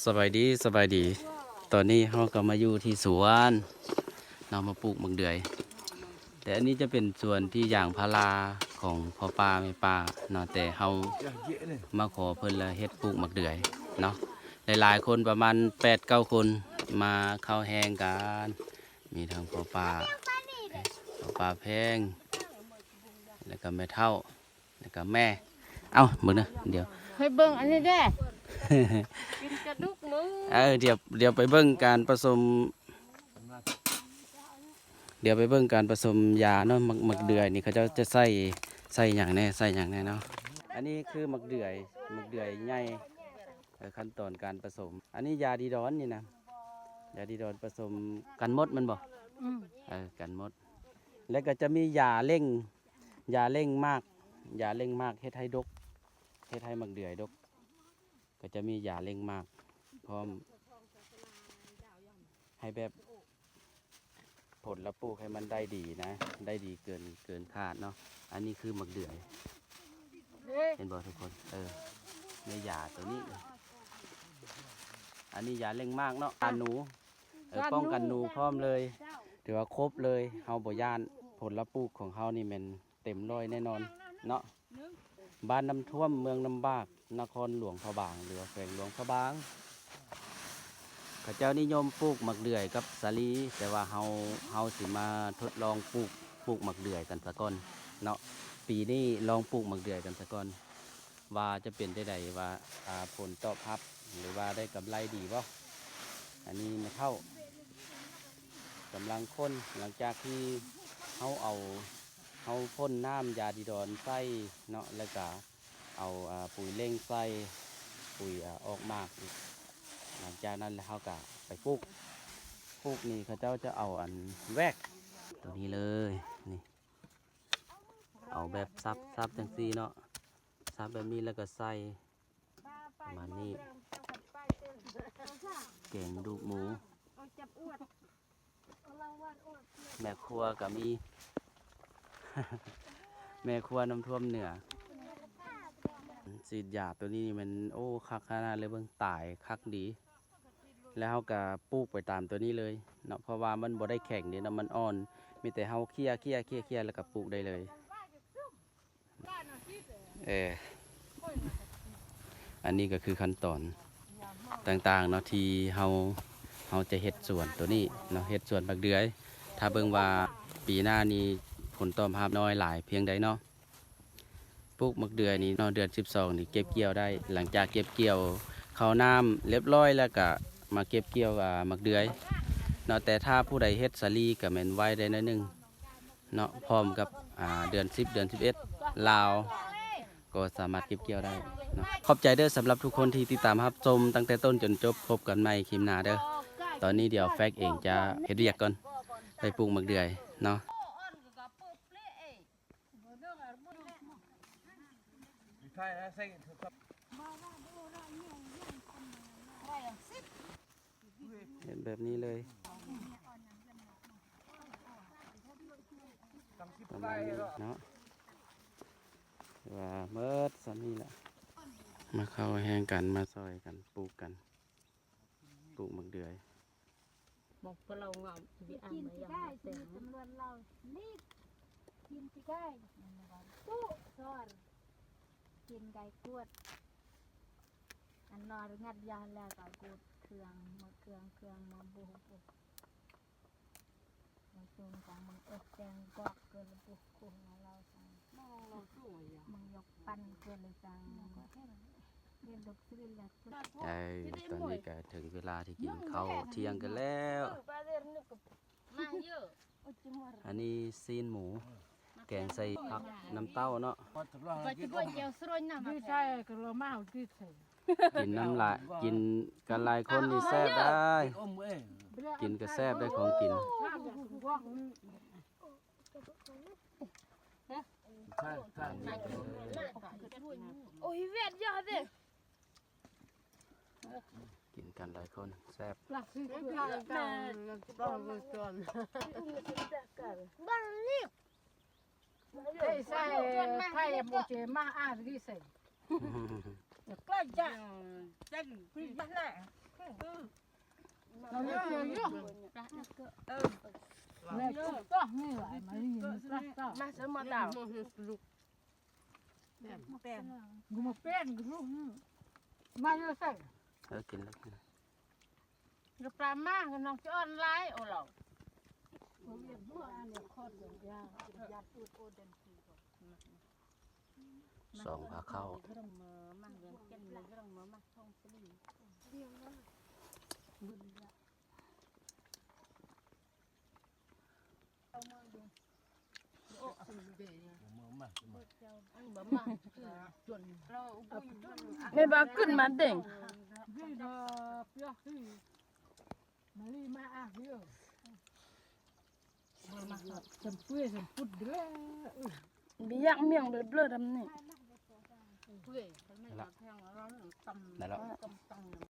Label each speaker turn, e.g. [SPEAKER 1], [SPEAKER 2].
[SPEAKER 1] สบายดีสบายดีตอนนี้เราก็มาอยู่ที่สวนเรามาปลูกมังเดือยแต่อันนี้จะเป็นสวนที่อย่างพาราของพ่อป้าแม่ป้าเนาะแต่เรามาขอเพิ่นละเฮ็ดปลูกมักเดือยเนาะหลายๆคนประมาณ8-9คนมาเข้าแหงกันมีทั้งพ่อป้าแพงแล้วก็แม่เฒ่าแล้วก็แม่เอ้าเบิ่งนะเดี๋ยว
[SPEAKER 2] ให้เบิ่งอันนี้ได้กินกระดูกมึง
[SPEAKER 1] เดี๋ยวไปเบิ่งการผสมยาเนาะมักเดือยนี่เขาจะใส่อย่างแน่เนาะอันนี้คือมักเดือยใหญ่ขั้นตอนการผสมอันนี้ยาดีดอนนี่นะยาดีดอนผสมกันมดมันบ่กันมดแล้วก็จะมียาเร่งมากเฮ็ดให้ดกเฮ็ดให้มักเดือยดกก็จะมียาเร่งมากพร้อมให้แบบผลละปลูกให้มันได้ดีนะได้ดีเกินคาดเนาะอันนี้คือมักเดือยเห็นบ่ทุกคนในยาตัวนี้อันนี้ยาเร่งมากเนาะกันหนูป้องกันหนูพร้อมเลยถือว่าครบเลยเฮาบ่ย่านผลละปลูกของเฮานี่มันเต็มร้อยแน่นอนเนาะบ้านน้ำท่วมเมืองลำบากนครหลวงพระบางหรือแขวงหลวงพระบางข้าเจ้านิยมปลูกมักเดือยกับสาลีแต่ว่าเฮาสิมาทดลองปลูกมักเดือยกันซะก่อนเนาะปีนี้ลองปลูกมักเดือยกันซะก่อนว่าจะเป็นได้ใดว่าผลตอบรับหรือว่าได้กำไรดีบ่อันนี้ไม่เท่ากำลังค้นหลังจากที่เฮาพ่นน้ำยาดีดอนใส่เนาะแล้วก็เอาปุ๋ยเร่งใส่ปุ๋ยออกมากหลังจากนั้นแล้วเขาก็ไปปลูกนี่เขาเจ้าจะเอาอันแวกตัวนี้เลยนี่เอาแบบซับจังซี่เนาะซับแบบนี้แล้วก็ใส่ประมาณนี้แกงดูกหมูแม่ครัวก็มี แม่ครัวน้ำท่วมเหนือสีดยาตัวนี้มันโอ้คักขนาดเลยเบิ่งตายคักดีแล้วเขาก็ปลูกไปตามตัวนี้เลยเนาะเพราะว่ามันบ่ได้แข็งเดี๋ยวนะมันอ่อนมีแต่เขาเคี่ยแล้วก็ปลูกได้เลยอันนี้ก็คือขั้นตอนต่างๆเนาะที่เขาจะเฮ็ดสวนตัวนี้เนาะเฮ็ดสวนบักเดือยถ้าเบิ่งว่าปีหน้านี้ผลตอบรับน้อยหลายเพียงใดเนาะปลูกมักเดือยนี่เนาะเดือน12นี่เก็บเกี่ยวได้หลังจากเก็บเกี่ยวเข้าน้ำเรียบร้อยแล้วก็มาเก็บเกี่ยวมักเดือยเนาะแต่ถ้าผู้ใดเฮ็ดสาลีก็แม่นไว้ได้น้อยนึงเนาะพร้อมกับเดือน10เดือน11ลาวก็สามารถเก็บเกี่ยวได้เนาะขอบใจเด้อสำหรับทุกคนที่ติดตามรับชมตั้งแต่ต้นจนจบพบกันใหม่คลิปหน้าเด้อตอนนี้เดี๋ยวแฟกเองจะเฮ็ดเรียกก่อนไปปลูกมักเดือยเนาะเห็นแบบนี้เลยประมาณนี้เนาะว่าเมิดสันนี่แหละมาเข้าแห้งกันมาซอยกันปลูกมักเดือย
[SPEAKER 2] บอกพวกเราเงาบีอันมาอย่างเต็มจำนวนเรานี่กินที่ได้ตู้ซอนกินไก่กวดอันนอนงัดยาแล้วก็กดเครื่องมาบุกมาจูนกับมึงแตงกอกเกินบุกคุ้งเราสั่งมึงยกปั้นเกินเลยสั่งตอน
[SPEAKER 1] นี้ก็ถึงเวลาที่กินข้าวเที่ยงกันแล้วอันนี้ซีนหมูแกงใส่ผักน้ำเต้าเนาะกินน้ำลายกินกันหลายคนนี่แซ่บได้กินก็แซ่บได้ของกิน
[SPEAKER 2] โอ้ยเวียดยอดเลย
[SPEAKER 1] กินกันหลายคนแซ่บ
[SPEAKER 2] บ้านนี่ใส่ไข่โมเจมาอ่านที่ใส่ใกล้จะคุยบ้านแหละ
[SPEAKER 3] เราเยอะเยอะ Nè, có như vậy mà nhìn rất
[SPEAKER 4] Mà sớm mà đảo.
[SPEAKER 3] một phen cái lúc mà như thế
[SPEAKER 1] กินแล้ว
[SPEAKER 4] Cái pra ma cái nó cho ăn lái ô lẩu.
[SPEAKER 1] สองพาเข้า
[SPEAKER 4] Cái đồng mờ mang gần chân lấy cái đồng mờ mang không cái gì. อันบ่มาจนเราไม่บาขึ้นมาเด้ง
[SPEAKER 3] vì là phía khi mà đi mà à hiểu sầm quê sầm phút đấy
[SPEAKER 4] มียักเมียงเดือดเลือดดำนี่เพื่อเขาไม่อยากแทงเราตำ
[SPEAKER 1] นั่นแหละ
[SPEAKER 4] ตำ